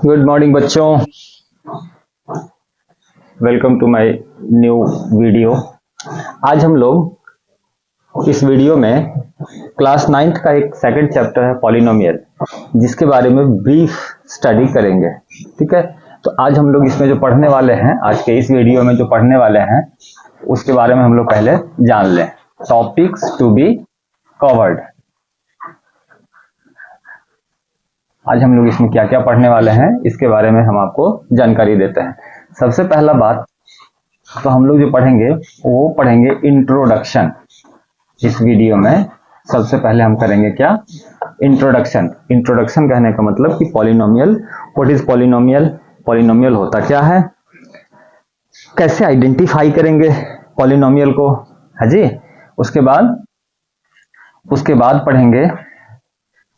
Good morning बच्चों, welcome to my new video. आज हम लोग इस वीडियो में क्लास 9th का एक सेकंड चैप्टर है पॉलिनोमियल, जिसके बारे में ब्रीफ स्टडी करेंगे। ठीक है, तो आज हम लोग इसमें जो पढ़ने वाले हैं, आज के इस वीडियो में जो पढ़ने वाले हैं उसके बारे में हम लोग पहले जान लें। Topics to be covered. आज हम लोग इसमें क्या क्या पढ़ने वाले हैं इसके बारे में हम आपको जानकारी देते हैं। सबसे पहला बात तो हम लोग जो पढ़ेंगे वो पढ़ेंगे इंट्रोडक्शन। इस वीडियो में सबसे पहले हम करेंगे क्या, इंट्रोडक्शन। इंट्रोडक्शन कहने का मतलब कि polynomial, what is polynomial, polynomial होता क्या है, कैसे आइडेंटिफाई करेंगे पॉलिनोमियल को, है जी। उसके बाद पढ़ेंगे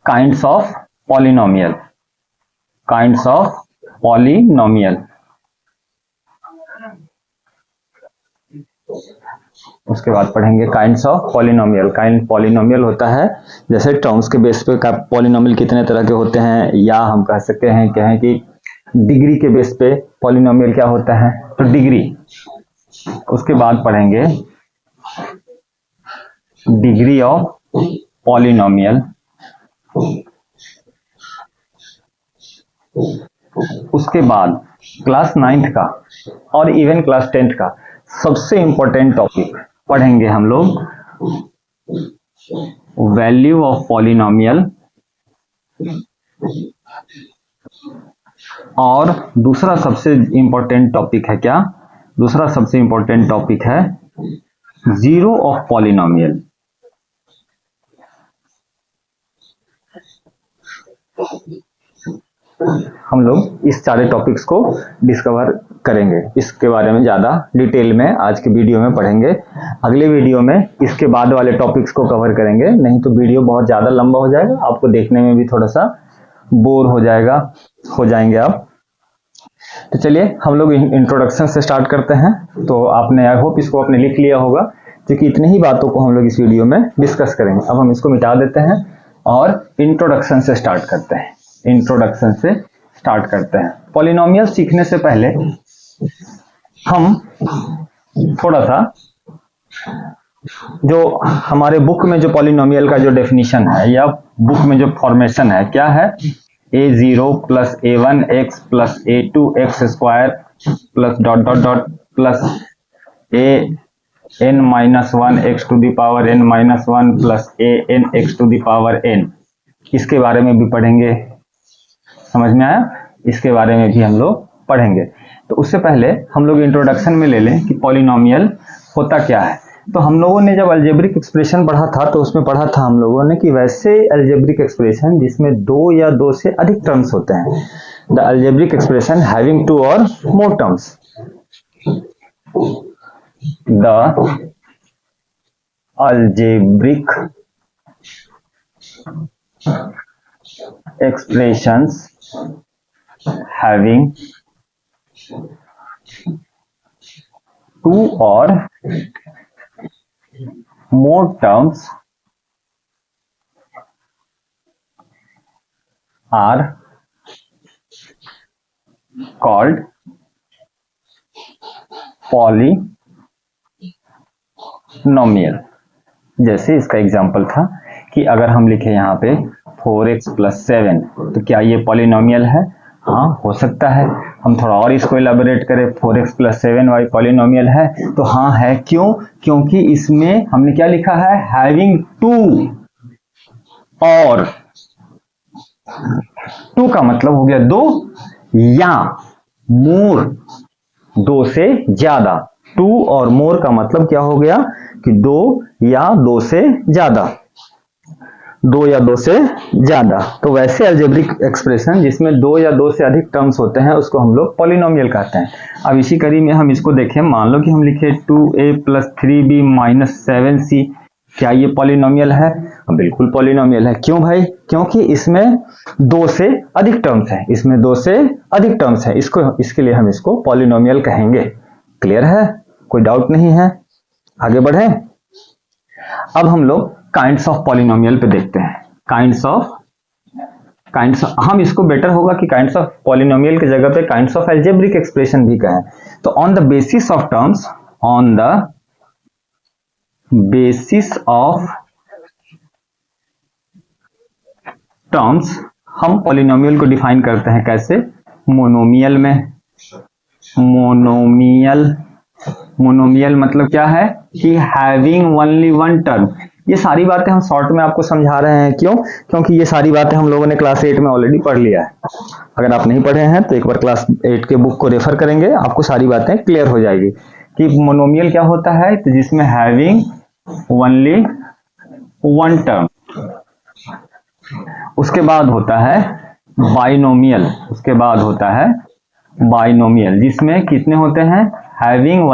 kinds of polynomial, kinds of polynomial. उसके बाद पढ़ेंगे kinds of polynomial. Kind polynomial होता है जैसे टर्म्स के बेस पे पॉलिनोमियल कितने तरह के होते हैं, या हम कह सकते हैं कि डिग्री के बेस पे पॉलिनोमियल क्या होता है, तो डिग्री। उसके बाद पढ़ेंगे डिग्री ऑफ पॉलिनोमियल। उसके बाद क्लास 9th का और इवन क्लास 10th का सबसे इंपॉर्टेंट टॉपिक पढ़ेंगे हम लोग, वैल्यू ऑफ पॉलिनोमियल। और दूसरा सबसे इंपॉर्टेंट टॉपिक है क्या, दूसरा सबसे इंपॉर्टेंट टॉपिक है जीरो ऑफ पॉलिनोमियल। हम लोग इस सारे टॉपिक्स को डिस्कवर करेंगे, इसके बारे में ज्यादा डिटेल में आज के वीडियो में पढ़ेंगे। अगले वीडियो में इसके बाद वाले टॉपिक्स को कवर करेंगे, नहीं तो वीडियो बहुत ज्यादा लंबा हो जाएगा, आपको देखने में भी थोड़ा सा बोर हो जाएंगे आप। तो चलिए हम लोग इंट्रोडक्शन से स्टार्ट करते हैं। तो आपने, आई होप इसको आपने लिख लिया होगा, क्योंकि इतनी ही बातों को हम लोग इस वीडियो में डिस्कस करेंगे। अब हम इसको मिटा देते हैं और इंट्रोडक्शन से स्टार्ट करते हैं। इंट्रोडक्शन से स्टार्ट करते हैं। पॉलिनोमियल सीखने से पहले हम थोड़ा सा जो हमारे बुक में जो पॉलिनोमियल का जो डेफिनेशन है या बुक में जो फॉर्मेशन है, क्या है, a0 plus a1x plus a2x square plus dot dot dot plus an minus 1 x to the power n minus 1 plus an x to the power n। इसके बारे में भी पढ़ेंगे, समझ में आया, इसके बारे में भी हम लोग पढ़ेंगे। तो उससे पहले हम लोग इंट्रोडक्शन में ले लें कि पॉलिनोमियल होता क्या है। तो हम लोगों ने जब अलजेब्रिक एक्सप्रेशन पढ़ा था तो उसमें पढ़ा था हम लोगों ने कि वैसे अलजेब्रिक एक्सप्रेशन जिसमें दो या दो से अधिक टर्म्स होते हैं, the algebraic expression having two और more terms, the algebraic expressions having two or more terms are called polynomial। जैसे इसका एग्जांपल था कि अगर हम लिखे यहाँ पे 4x प्लस 7, तो क्या ये पॉलिनोमियल है? हाँ, हो सकता है। हम थोड़ा और इसको इलाबोरेट करें, 4x प्लस 7y पॉलिनोमियल है? तो हाँ है। क्यों? क्योंकि इसमें हमने क्या लिखा है, हैविंग टू, और टू का मतलब हो गया दो, या मोर, दो से ज्यादा। टू और मोर का मतलब क्या हो गया कि दो या दो से ज्यादा, दो या दो से ज्यादा। तो वैसे अलजेब्रिक एक्सप्रेशन जिसमें दो या दो से अधिक टर्म्स होते हैं उसको हम लोग पॉलिनोमियल कहते हैं। अब इसी कड़ी में हम इसको देखें, मान लो कि हम लिखे 2a plus 3b minus 7c, क्या ये पॉलिनोमियल है? बिल्कुल पॉलिनोमियल है। क्यों भाई? क्योंकि इसमें दो से अधिक टर्म्स है, इसमें दो से अधिक टर्म्स है, इसके लिए हम इसको पॉलिनोमियल कहेंगे। क्लियर है? कोई डाउट नहीं है? आगे बढ़े। अब हम लोग काइंड्स ऑफ पॉलिनोमियल पे देखते हैं। काइंड्स ऑफ काइंड्स, हम इसको बेटर होगा कि काइंड्स ऑफ पॉलिनोमियल की जगह पे काइंड्स ऑफ एल्जेब्रिक एक्सप्रेशन भी कहें। तो on the basis of terms, on the basis of terms हम पॉलिनोमियल को डिफाइन करते हैं कैसे? मोनोमियल में। मोनोमियल मतलब क्या है कि हैविंग ओनली वन टर्म। ये सारी बातें हम शॉर्ट में आपको समझा रहे हैं, क्यों? क्योंकि ये सारी बातें हम लोगों ने क्लास 8 में ऑलरेडी पढ़ लिया है। अगर आप नहीं पढ़े हैं तो एक बार क्लास 8 के बुक को रेफर करेंगे, आपको सारी बातें क्लियर हो जाएगी कि मोनोमियल क्या होता है। तो जिसमें हैविंग ओनली वन टर्म। उसके बाद होता है बाइनोमियल। उसके बाद होता है बाइनोमियल जिसमें कितने होते हैं? Having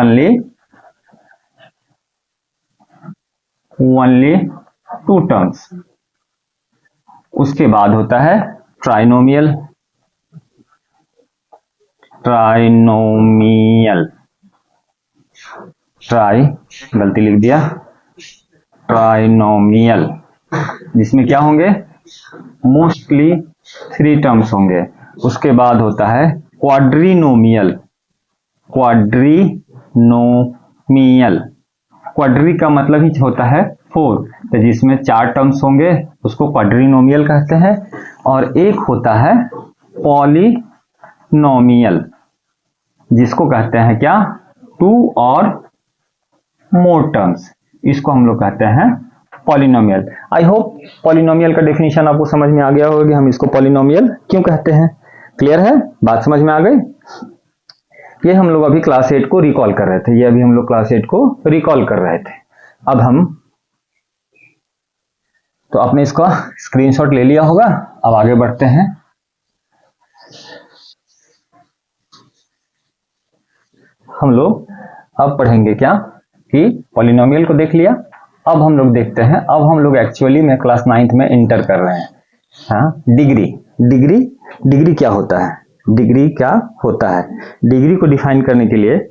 only two terms. उसके बाद होता है ट्राइनोमियल। गलती लिख दिया। ट्राइनोमियल जिसमें क्या होंगे? मोस्टली 3 टर्म्स होंगे। उसके बाद होता है क्वाड्रीनोमियल। क्वाड्री का मतलब ही होता है 4, तो जिसमें 4 टर्म्स होंगे उसको क्वाड्रीनोमियल कहते हैं। और एक होता है पॉलिनोमियल जिसको कहते हैं क्या? 2 और मोर टर्म्स। इसको हम लोग कहते हैं पॉलिनोमियल। आई होप पॉलिनोमियल का डेफिनेशन आपको समझ में आ गया होगा कि हम इसको पॉलिनोमियल क्यों कहते हैं। क्लियर है? बात समझ में आ गई? ये हम लोग अभी क्लास 8 को रिकॉल कर रहे थे। अब हम तो आपने इसका स्क्रीनशॉट ले लिया होगा। अब आगे बढ़ते हैं। हम लोग अब पढ़ेंगे क्या कि पॉलिनोमियल को देख लिया। अब हम लोग देखते हैं, अब हम लोग एक्चुअली में क्लास 9th में इंटर कर रहे हैं। हाँ, डिग्री क्या होता है? डिग्री को डिफाइन करने के लिए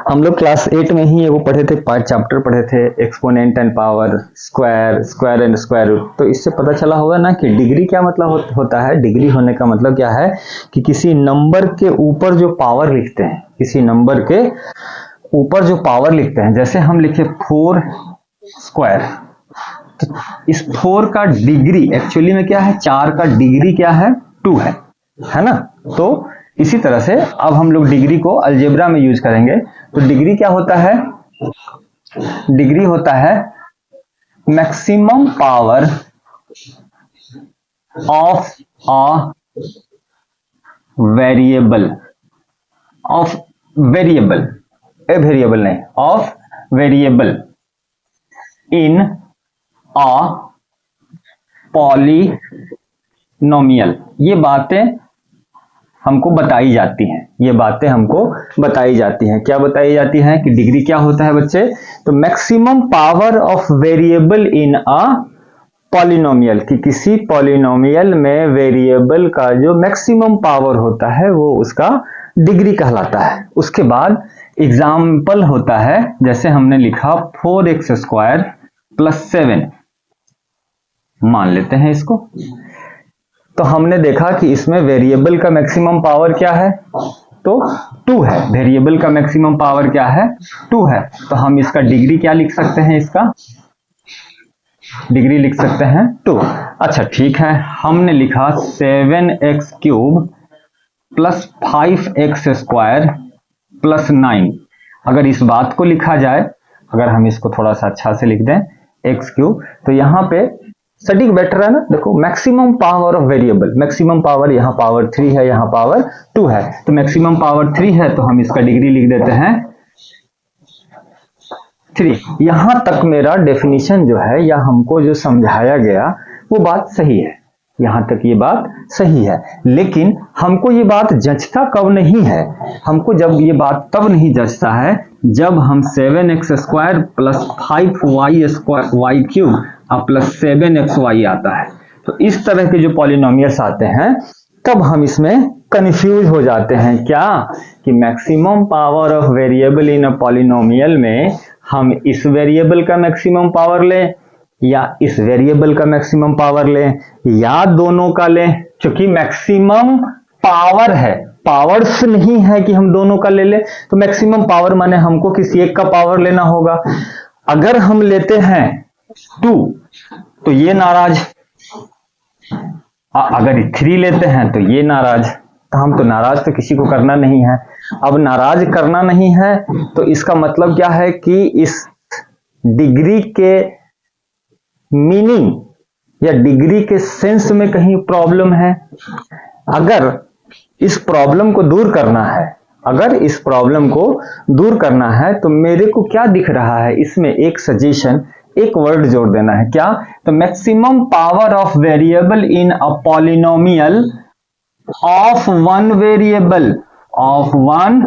हम लोग क्लास 8 में ही वो पढ़े थे, 5 चैप्टर पढ़े थे, exponent and power, square and square root. तो इससे पता चला होगा ना कि डिग्री क्या मतलब होता है। डिग्री होने का मतलब क्या है कि किसी नंबर के ऊपर जो पावर लिखते हैं, जैसे हम लिखे 4 स्क्वायर, तो इस 4 का डिग्री एक्चुअली में क्या है? 4 का डिग्री क्या है? 2 है ना। तो इसी तरह से अब हम लोग डिग्री को अलजेब्रा में यूज करेंगे। तो डिग्री क्या होता है? डिग्री होता है maximum power of a variable, in a polynomial. ये बातें हमको बताई जाती हैं। क्या बताई जाती हैं कि डिग्री क्या होता है बच्चे? तो maximum power of variable in a polynomial, कि किसी पॉलिनोमियल में वेरिएबल का जो मैक्सिमम पावर होता है वो उसका डिग्री कहलाता है। उसके बाद एग्जाम्पल होता है, जैसे हमने लिखा 4x² + 7, मान लेते हैं इसको। तो हमने देखा कि इसमें वेरिएबल का मैक्सिमम पावर क्या है? तो 2 है। वेरिएबल का मैक्सिमम पावर क्या है? 2 है। तो हम इसका डिग्री क्या लिख सकते हैं? इसका डिग्री लिख सकते हैं 2। अच्छा ठीक है, हमने लिखा 7x³ + 5x² + 9। अगर इस बात को लिखा जाए, अगर हम इसको थोड़ा सा अच्छा से लिख दें x³, तो यहाँ पे सटीक बेटर है ना। देखो, maximum power of variable, maximum power, यहाँ पावर 3 है, यहाँ पावर 2 है, तो मैक्सिमम पावर 3 है, तो हम इसका डिग्री लिख देते हैं 3। यहां तक मेरा डेफिनेशन जो है या हमको जो समझाया गया वो बात सही है, यहां तक ये बात सही है। लेकिन हमको ये बात जचता कब नहीं है? हमको जब ये बात तब नहीं जचता है जब हम 7x² + 5y³ + 7xy आता है। तो इस तरह के जो पॉलिनोमियल्स आते हैं तब हम इसमें कंफ्यूज हो जाते हैं। क्या कि maximum power of variable in a polynomial में हम इस वेरिएबल का मैक्सिमम पावर लें या इस वेरिएबल का मैक्सिमम पावर लें या दोनों का लें, क्योंकि मैक्सिमम पावर है, पावर्स नहीं है कि हम दोनों का ले लें। तो मैक्सिमम पावर माने हमको किसी एक का पावर लेना होगा। अगर हम लेते हैं 2 तो ये नाराज, अगर 3 लेते हैं तो ये नाराज। तो हम तो नाराज तो किसी को करना नहीं है। अब नाराज करना नहीं है तो इसका मतलब क्या है कि इस डिग्री के मीनिंग या डिग्री के सेंस में कहीं प्रॉब्लम है। अगर इस प्रॉब्लम को दूर करना है, अगर इस प्रॉब्लम को दूर करना है तो मेरे को क्या दिख रहा है, इसमें एक सजेशन, एक वर्ड जोड़ देना है। क्या? तो maximum power of variable in a polynomial of one variable, of one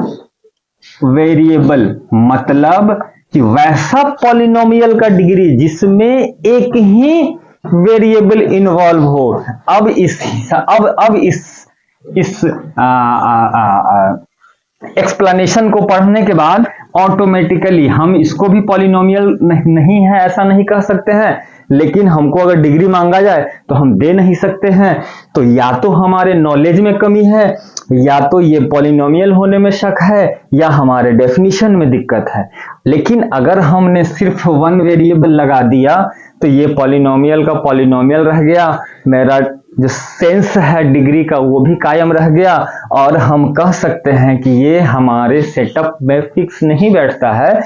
variable मतलब कि वैसा पॉलिनोमियल का डिग्री जिसमें एक ही वेरिएबल इन्वॉल्व हो। अब इस एक्सप्लेनेशन को पढ़ने के बाद ऑटोमेटिकली हम इसको भी पॉलिनोमियल नहीं है ऐसा नहीं कह सकते हैं, लेकिन हमको अगर डिग्री मांगा जाए तो हम दे नहीं सकते हैं। तो या तो हमारे नॉलेज में कमी है, या तो ये पॉलिनोमियल होने में शक है, या हमारे डेफिनेशन में दिक्कत है। लेकिन अगर हमने सिर्फ वन वेरिएबल लगा दिया तो ये पॉलिनोमियल का पॉलिनोमियल रह गया, मेरा जो सेंस है डिग्री का वो भी कायम रह गया, और हम कह सकते हैं कि ये हमारे सेटअप में फिक्स नहीं बैठता है।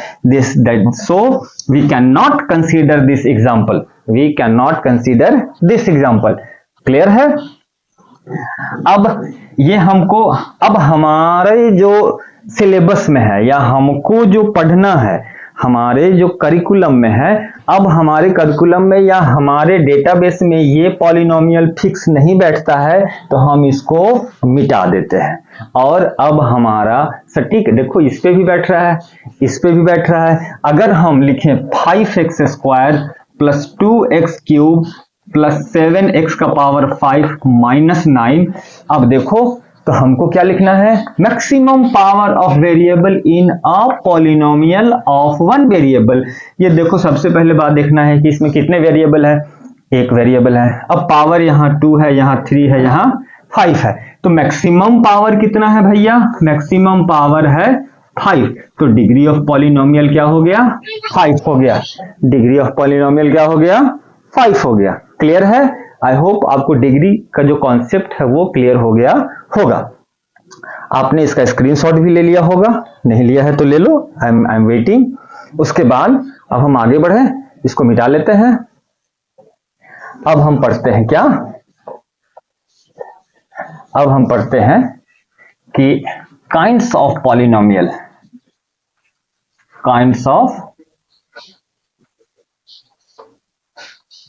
So we can not consider this example, we can not consider this example. Clear है? अब ये हमको, अब हमारे जो सिलेबस में है या हमको जो पढ़ना है, हमारे जो करिकुलम में है, अब हमारे करिकुलम में या हमारे डेटाबेस में ये पॉलिनोमियल फिक्स नहीं बैठता है तो हम इसको मिटा देते हैं। और अब हमारा सटीक, देखो इस पे भी बैठ रहा है, इस पे भी बैठ रहा है। अगर हम लिखें 5x square plus 2x cube plus 7x का पावर 5 माइनस 9, अब देखो तो हमको क्या लिखना है? Maximum power of variable in a polynomial of one variable. ये देखो सबसे पहले बात देखना है कि इसमें कितने वेरिएबल है, एक वेरिएबल है। अब पावर यहाँ 2 है, यहाँ 3 है, यहाँ 5 है, तो मैक्सिमम पावर कितना है भैया? मैक्सिमम पावर है 5। तो डिग्री ऑफ पॉलिनोमियल क्या हो गया? 5 हो गया। डिग्री ऑफ पॉलिनोमियल क्या हो गया? 5 हो गया। क्लियर है? आई होप आपको डिग्री का जो कॉन्सेप्ट है वो क्लियर हो गया होगा। आपने इसका स्क्रीनशॉट भी ले लिया होगा, नहीं लिया है तो ले लो, आई एम वेटिंग। उसके बाद अब हम आगे बढ़े, इसको मिटा लेते हैं। अब हम पढ़ते हैं क्या? अब हम पढ़ते हैं कि kinds of polynomial, kinds of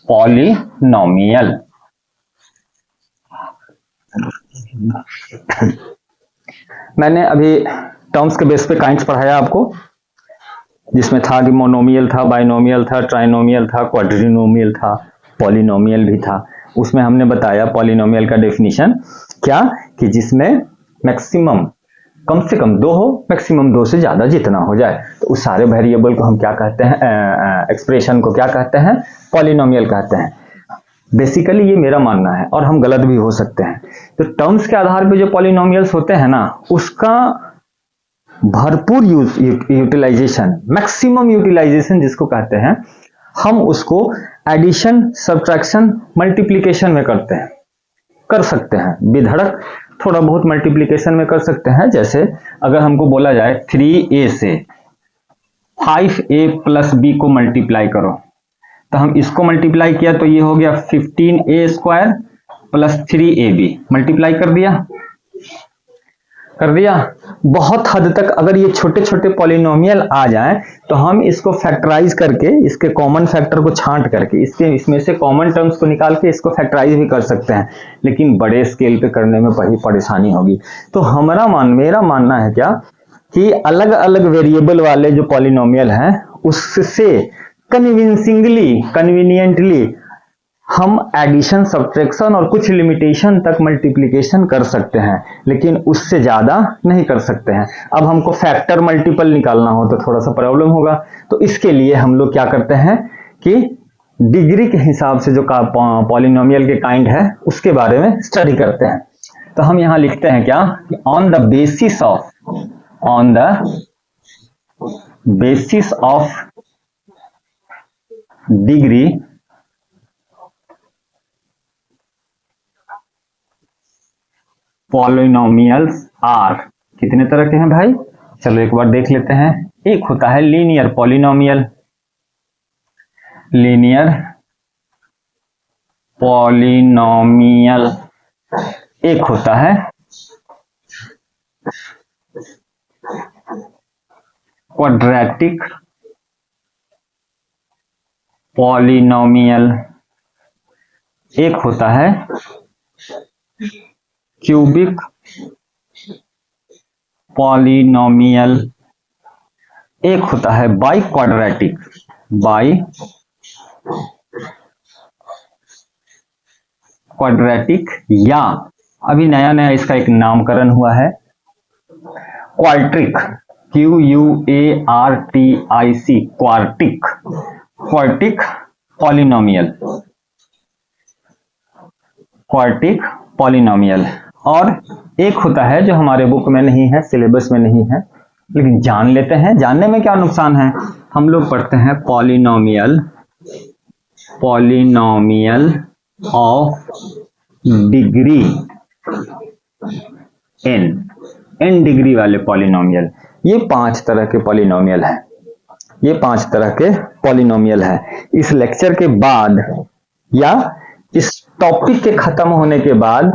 polynomial. मैंने अभी टर्म्स के बेस पे काइंड्स पढ़ाया आपको, जिसमें था कि मोनोमियल था, बाइनोमियल था, ट्राइनोमियल था, क्वाड्रिनोमियल था, पॉलिनोमियल भी था। उसमें हमने बताया पॉलिनोमियल का डेफिनेशन क्या, कि जिसमें मैक्सिमम कम से कम 2 हो, मैक्सिमम 2 से ज्यादा जितना हो जाए, तो उस सारे वेरिएबल को हम क्या कहते हैं, एक्सप्रेशन को क्या कहते हैं? पॉलिनोमियल कहते हैं। बेसिकली ये मेरा मानना है, और हम गलत भी हो सकते हैं। तो टर्म्स के आधार पे जो पॉलिनोमियल्स होते हैं ना, उसका भरपूर यूटिलाइजेशन, मैक्सिमम यूटिलाइजेशन जिसको कहते हैं, हम उसको एडिशन, सब्ट्रैक्शन, मल्टीप्लिकेशन में करते हैं, कर सकते हैं। बेधड़क थोड़ा बहुत मल्टीप्लिकेशन में कर सकते हैं। जैसे अगर हमको बोला जाए 3a से 5a प्लस b को मल्टीप्लाई करो, तो हम इसको मल्टीप्लाई किया तो ये हो गया 15a square plus 3ab। Multiply कर दिया, बहुत हद तक अगर ये छोटे छोटे पॉलिनोमियल आ जाएं तो हम इसको फैक्टराइज करके, इसके कॉमन फैक्टर को छांट करके, इसमें से कॉमन टर्म्स को निकाल के इसको फैक्टराइज भी कर सकते हैं, लेकिन बड़े स्केल पे करने में बड़ी परेशानी होगी। तो मेरा मानना है क्या, कि अलग अलग वेरिएबल वाले जो पॉलिनोमियल हैं उससे कन्वीनियंटली हम एडिशन, सब्ट्रैक्शन और कुछ लिमिटेशन तक मल्टीप्लिकेशन कर सकते हैं, लेकिन उससे ज्यादा नहीं कर सकते हैं। अब हमको फैक्टर मल्टीपल निकालना हो तो थोड़ा सा प्रॉब्लम होगा, तो इसके लिए हम लोग क्या करते हैं कि डिग्री के हिसाब से जो पॉलिनोमियल के काइंड है उसके बारे में स्टडी करते हैं। तो हम यहां लिखते हैं क्या, on the basis of degree polynomials are, कितने तरह के हैं भाई, चलो एक बार देख लेते हैं। एक होता है लीनियर पॉलिनोमियल, एक होता है क्वाड्रेटिक पॉलिनोमियल, एक होता है क्यूबिक पॉलिनोमियल, एक होता है बाई क्वाड्रेटिक या अभी नया नया इसका एक नामकरण हुआ है क्वार्टिक, QUARTIC, क्वार्टिक पॉलिनोमियल। और एक होता है जो हमारे बुक में नहीं है, सिलेबस में नहीं है, लेकिन जान लेते हैं। जानने में क्या नुकसान है, हम लोग पढ़ते हैं polynomial of degree n degree वाले पॉलिनोमियल। ये 5 तरह के पॉलिनोमियल हैं, इस लेक्चर के बाद या इस टॉपिक के खत्म होने के बाद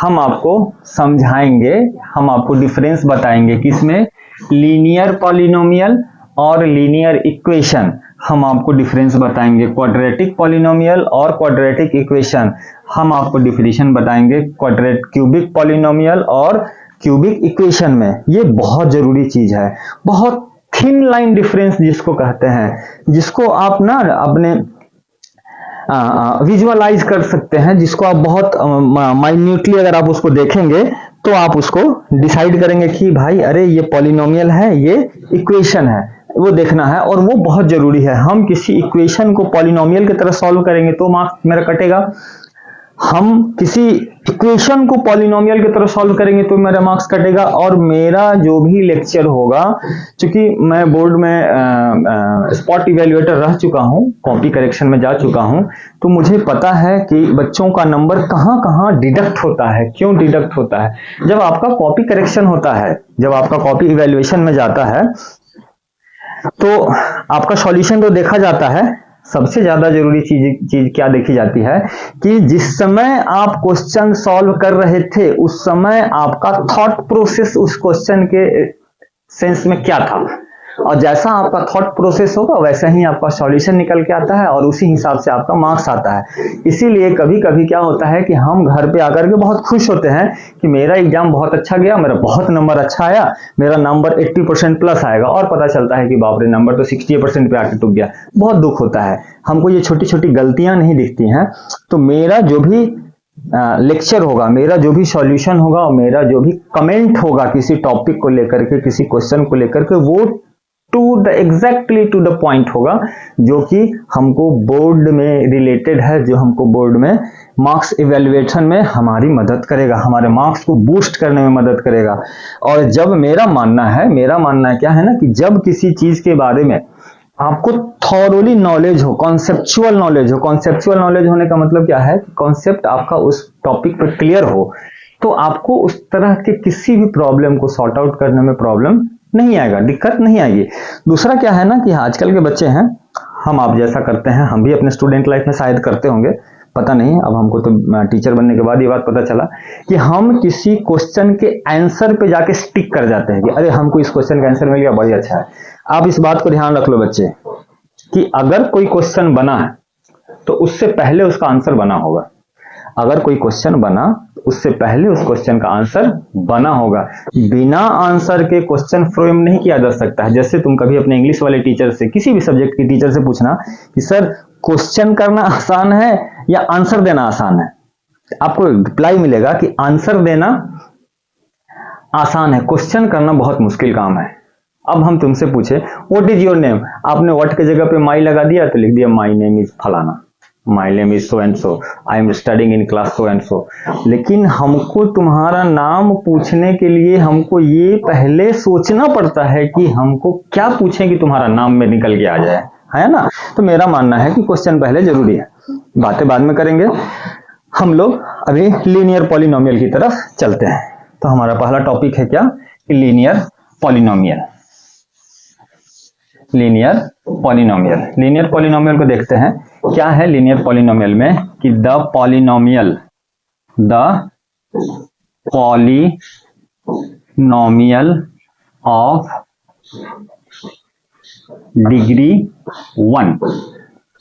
हम आपको समझाएंगे, हम आपको डिफरेंस बताएंगे किसमें, लीनियर पॉलिनोमियल और लीनियर इक्वेशन, हम आपको डिफरेंस बताएंगे। क्वाड्रेटिक पॉलिनोमियल और क्वाड्रेटिक इक्वेशन हम आपको डिफिनेशन बताएंगे, क्यूबिक पॉलिनोमियल और क्यूबिक इक्वेशन में। ये बहुत जरूरी चीज है, बहुत थिन लाइन डिफरेंस जिसको कहते हैं, जिसको आप ना अपने विजुअलाइज कर सकते हैं, जिसको आप बहुत माइन्यूटली अगर आप उसको देखेंगे तो आप उसको डिसाइड करेंगे कि भाई अरे ये पॉलिनोमियल है, ये इक्वेशन है, वो देखना है। और वो बहुत जरूरी है। हम किसी इक्वेशन को पॉलिनोमियल की तरह सॉल्व करेंगे तो मार्क्स मेरा कटेगा, हम किसी इक्वेशन को पॉलिनोमियल की तरह सॉल्व करेंगे तो मेरा मार्क्स कटेगा। और मेरा जो भी लेक्चर होगा, क्योंकि मैं बोर्ड में स्पॉट इवेल्युएटर रह चुका हूं, कॉपी करेक्शन में जा चुका हूं, तो मुझे पता है कि बच्चों का नंबर कहां कहां डिडक्ट होता है, क्यों डिडक्ट होता है। जब आपका कॉपी करेक्शन होता है, जब आपका कॉपी इवेल्युएशन में जाता है तो आपका सॉल्यूशन तो देखा जाता है। सबसे ज्यादा जरूरी चीज क्या देखी जाती है कि जिस समय आप क्वेश्चन सॉल्व कर रहे थे उस समय आपका थॉट प्रोसेस उस क्वेश्चन के सेंस में क्या था, और जैसा आपका थॉट प्रोसेस होगा वैसा ही आपका सॉल्यूशन निकल के आता है और उसी हिसाब से आपका मार्क्स आता है। इसीलिए कभी कभी क्या होता है कि हम घर पे आकर के बहुत खुश होते हैं कि मेरा एग्जाम बहुत अच्छा गया, मेरा बहुत नंबर अच्छा आया, मेरा नंबर 80% प्लस आएगा, और पता चलता है कि बाप रे नंबर तो 60% पे आके टूट गया। बहुत दुख होता है। हमको ये छोटी छोटी गलतियां नहीं दिखती हैं। तो मेरा जो भी लेक्चर होगा, मेरा जो भी सॉल्यूशन होगा और मेरा जो भी कमेंट होगा किसी टॉपिक को लेकर के, किसी क्वेश्चन को लेकर के, वो एग्जैक्टली टू द पॉइंट होगा, जो कि हमको बोर्ड में रिलेटेड है, जो हमको बोर्ड में मार्क्स इवैल्यूएशन में हमारी मदद करेगा, हमारे मार्क्स को बूस्ट करने में मदद करेगा। और जब मेरा मानना है क्या है ना, कि जब किसी चीज के बारे में आपको थॉरोली नॉलेज हो, कॉन्सेप्चुअल नॉलेज होने का मतलब क्या है कि कॉन्सेप्ट आपका उस टॉपिक पर क्लियर हो, तो आपको उस तरह के किसी भी प्रॉब्लम को सॉर्ट आउट करने में प्रॉब्लम नहीं आएगा, दिक्कत नहीं आएगी। दूसरा क्या है ना कि आजकल के बच्चे हैं, हम आप जैसा करते हैं, हम भी अपने स्टूडेंट लाइफ में शायद करते होंगे, पता नहीं, अब हमको तो टीचर बनने के बाद ये बात पता चला कि हम किसी क्वेश्चन के आंसर पे जाके स्टिक कर जाते हैं कि अरे हमको इस क्वेश्चन का आंसर मिल गया, बड़ी अच्छा है। आप इस बात को ध्यान रख लो बच्चे कि अगर कोई क्वेश्चन बना है तो उससे पहले उसका आंसर बना होगा। अगर कोई क्वेश्चन बना उससे पहले उस क्वेश्चन का आंसर बना होगा। बिना आंसर के क्वेश्चन फ्रेम नहीं किया जा सकता है। जैसे तुम कभी अपने इंग्लिश वाले टीचर से, किसी भी सब्जेक्ट के टीचर से पूछना कि सर क्वेश्चन करना आसान है या आंसर देना आसान है, आपको रिप्लाई मिलेगा कि आंसर देना आसान है, क्वेश्चन करना बहुत मुश्किल काम है। अब हम तुमसे पूछे व्हाट इज योर नेम, आपने व्हाट की जगह पे माई लगा दिया तो लिख दिया माई नेम इज फलाना, my name is so and so, I am studying in class so and so. लेकिन हमको तुम्हारा नाम पूछने के लिए हमको ये पहले सोचना पड़ता है कि हमको क्या पूछें कि तुम्हारा नाम में निकल के आ जाए, है ना। तो मेरा मानना है कि क्वेश्चन पहले जरूरी है, बातें बाद में करेंगे। हम लोग अभी लीनियर पॉलिनोमियल की तरफ चलते हैं। तो हमारा पहला टॉपिक है क्या, linear polynomial. Linear polynomial, linear polynomial को देखते हैं क्या है लीनियर पॉलिनोमियल में, कि द पॉलिनोमियल ऑफ डिग्री 1,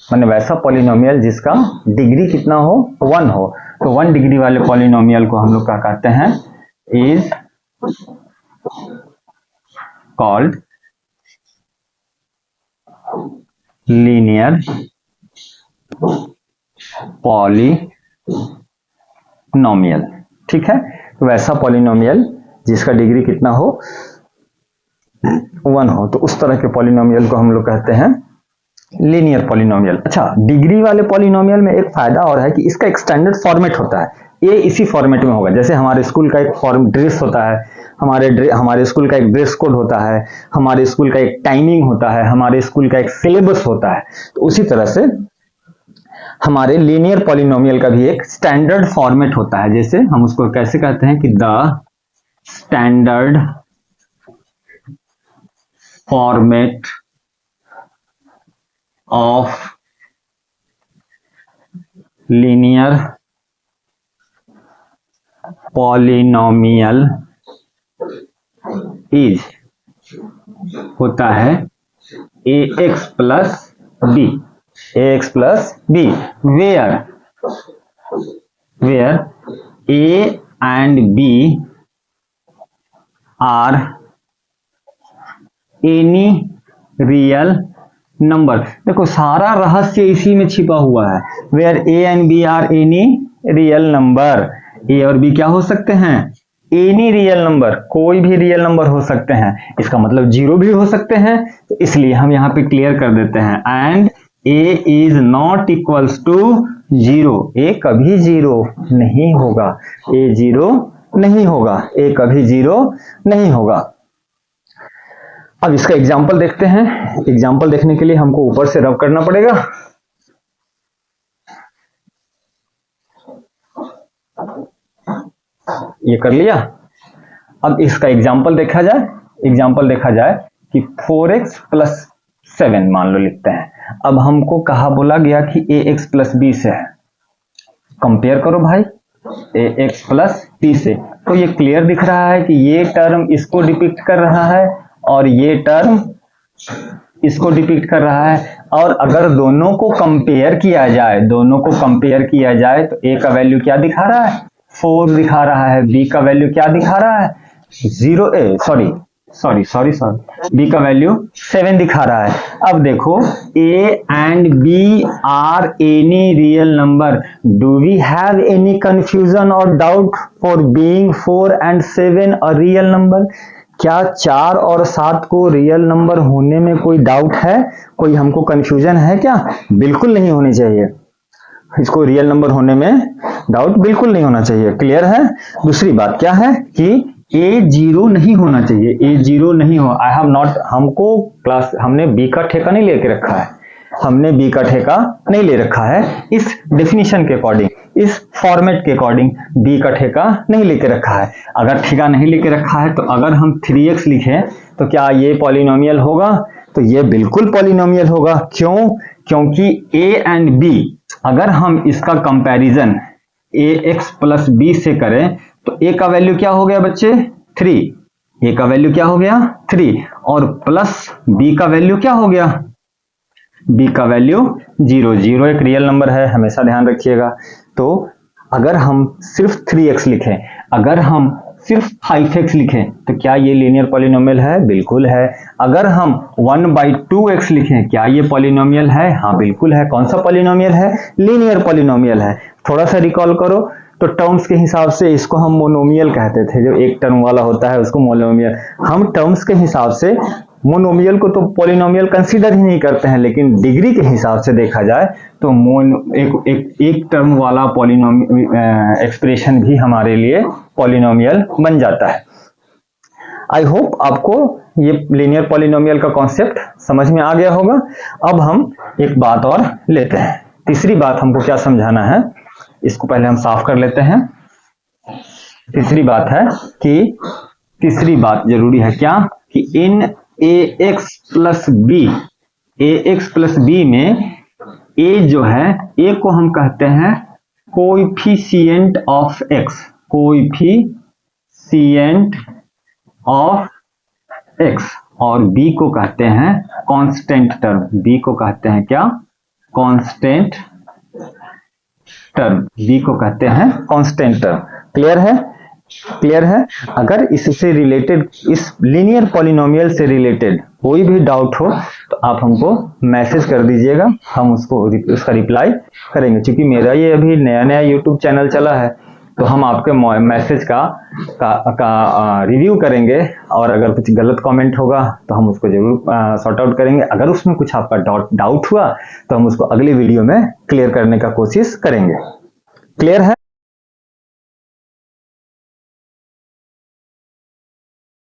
माने वैसा पॉलिनोमियल जिसका डिग्री कितना हो, 1 हो। तो 1 डिग्री वाले पॉलिनोमियल को हम लोग क्या कहते हैं, इज कॉल्ड लीनियर पॉलिनोमियल। ठीक है, तो वैसा पॉलिनोमियल जिसका डिग्री कितना हो, 1 हो, तो उस तरह के पॉलिनोमियल को हम लोग कहते हैं लीनियर पॉलिनोमियल। अच्छा, डिग्री वाले पॉलिनोमियल में एक फायदा और है कि इसका एक स्टैंडर्ड फॉर्मेट होता है, ये इसी फॉर्मेट में होगा। जैसे हमारे स्कूल का एक ड्रेस होता है, हमारे स्कूल का एक ड्रेस कोड होता है, हमारे स्कूल का एक टाइमिंग होता है, हमारे स्कूल का एक सिलेबस होता है। तो उसी तरह से हमारे लीनियर पॉलिनोमियल का भी एक स्टैंडर्ड फॉर्मेट होता है। जैसे हम उसको कैसे कहते हैं कि the standard format of linear polynomial is होता है ax plus b, where a and b are any real number. देखो सारा रहस्य इसी में छिपा हुआ है, where a and b are any real number. a और b क्या हो सकते हैं, एनी रियल नंबर, कोई भी रियल नंबर हो सकते हैं। इसका मतलब 0 भी हो सकते हैं, तो इसलिए हम यहाँ पे क्लियर कर देते हैं, and a is not equals to 0, a कभी 0 नहीं होगा, a 0 नहीं होगा, a कभी 0 नहीं होगा। अब इसका एग्जाम्पल देखते हैं। एग्जाम्पल देखने के लिए हमको ऊपर से रब करना पड़ेगा। ये कर लिया। अब इसका एग्जाम्पल देखा जाए कि 4x प्लस 7 मान लो लिखते हैं। अब हमको कहा बोला गया कि ax प्लस b से है, कंपेयर करो भाई ax प्लस b से। तो ये क्लियर दिख रहा है कि ये टर्म इसको डिपिक्ट कर रहा है और ये टर्म इसको डिपिक्ट कर रहा है। और अगर दोनों को कंपेयर किया जाए तो a का वैल्यू क्या दिखा रहा है, 4 दिखा रहा है, b का वैल्यू क्या दिखा रहा है, 0 b का वैल्यू 7 दिखा रहा है। अब देखो a and b are any real number. Do we have any confusion or doubt for being 4 and 7 a real number? क्या 4 और 7 को रियल नंबर होने में कोई डाउट है, कोई हमको कंफ्यूजन है क्या? बिल्कुल नहीं होनी चाहिए। इसको रियल नंबर होने में डाउट बिल्कुल नहीं होना चाहिए। क्लियर है। दूसरी बात क्या है कि a 0 नहीं होना चाहिए, a 0 नहीं हो। आई हैव नॉट, हमने b का ठेका नहीं लेके रखा है, हमने b का ठेका नहीं ले रखा है। इस डेफिनेशन के अकॉर्डिंग, इस फॉर्मेट के अकॉर्डिंग b का ठेका नहीं लेके रखा है। अगर ठेका नहीं लेके रखा है तो अगर हम 3x लिखें तो क्या ये पॉलिनोमियल होगा? तो ये बिल्कुल पॉलिनोमियल होगा। क्यों? क्योंकि a एंड b, अगर हम इसका कंपैरिजन ax प्लस b से करें तो a का वैल्यू क्या हो गया बच्चे? 3। a का वैल्यू क्या हो गया? 3। और प्लस b का वैल्यू क्या हो गया? b का वैल्यू 0। 0 एक रियल नंबर है, हमेशा ध्यान रखिएगा। तो अगर हम सिर्फ 3x लिखें, अगर हम सिर्फ 5x लिखें तो क्या ये लीनियर पॉलिनोमियल है? बिल्कुल है। अगर हम 1/2x लिखें, क्या ये पॉलिनोमियल है? हाँ बिल्कुल है। कौन सा पॉलिनोमियल है? लीनियर पॉलिनोमियल है। थोड़ा सा रिकॉल करो तो टर्म्स के हिसाब से इसको हम मोनोमियल कहते थे, जो एक टर्म वाला होता है उसको मोनोमियल। हम टर्म्स के हिसाब से मोनोमियल को तो पॉलिनोमियल कंसीडर ही नहीं करते हैं, लेकिन डिग्री के हिसाब से देखा जाए तो एक टर्म वाला पॉलिनोमियल एक्सप्रेशन भी हमारे लिए पॉलिनोमियल बन जाता है। आई होप आपको ये लीनियर पॉलिनोमियल का कॉन्सेप्ट समझ में आ गया होगा। अब हम एक बात और लेते हैं। तीसरी बात हमको क्या समझाना है, इसको पहले हम साफ कर लेते हैं। तीसरी बात है कि तीसरी बात जरूरी है क्या, कि इन ax प्लस बी में a जो है, a को हम कहते हैं coefficient of x, coefficient of x, और b को कहते हैं कांस्टेंट टर्म, b को कहते हैं क्या, कांस्टेंट टर्म, b को कहते हैं कांस्टेंट टर्म। क्लियर है? क्लियर है? अगर इससे रिलेटेड, इस लीनियर पॉलिनोमियल से रिलेटेड कोई भी डाउट हो तो आप हमको मैसेज कर दीजिएगा, हम उसका रिप्लाई करेंगे। क्योंकि मेरा ये अभी नया नया यूट्यूब चैनल चला है, तो हम आपके मैसेज का रिव्यू करेंगे, और अगर कुछ गलत कमेंट होगा तो हम उसको जरूर सॉर्ट आउट करेंगे। अगर उसमें कुछ आपका डाउट हुआ तो हम उसको अगली वीडियो में क्लियर करने का कोशिश करेंगे। क्लियर है?